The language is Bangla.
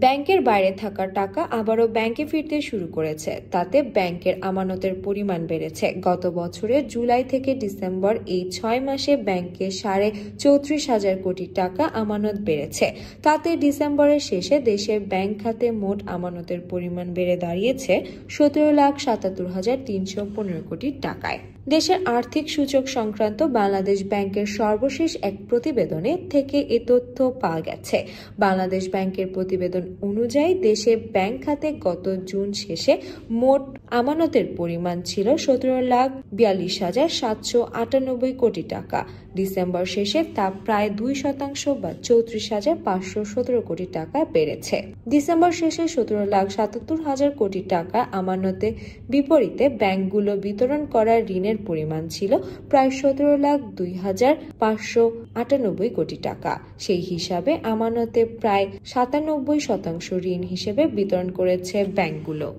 ব্যাংকের বাইরে থাকা টাকা আবারও ব্যাংকে ফিরতে শুরু করেছে। তাতে ব্যাংকের আমানতের পরিমাণ বেড়েছে। গত বছরের জুলাই থেকে ডিসেম্বর এই 6 মাসে ব্যাংকে 34,500 কোটি টাকা আমানত বেড়েছে। তাতে ডিসেম্বরের শেষে দেশের ব্যাংক খাতে মোট আমানতের পরিমাণ বেড়ে দাঁড়িয়েছে 17,77,315 কোটি টাকায়। দেশের আর্থিক সূচক সংক্রান্ত বাংলাদেশ ব্যাংকের সর্বশেষ এক প্রতিবেদনে থেকে এ তথ্য পাওয়া গেছে। বাংলাদেশ ব্যাংকের প্রতিবেদন অনুযায়ী দেশে ব্যাংক খাতে গত জুন শেষে মোট আমানতের পরিমাণ ছিল 17,42,798 কোটি টাকা। ডিসেম্বর শেষে তা প্রায় 2% বা 34,517 কোটি টাকা বেড়েছে। ডিসেম্বর শেষে 17,77,000 কোটি টাকা আমানতের বিপরীতে ব্যাংকগুলো বিতরণ করা ঋণের পরিমাণ ছিল প্রায় 17,02,598 কোটি টাকা। সেই হিসাবে আমানতে প্রায় 97% ঋণ হিসেবে বিতরণ করেছে ব্যাংকগুলো।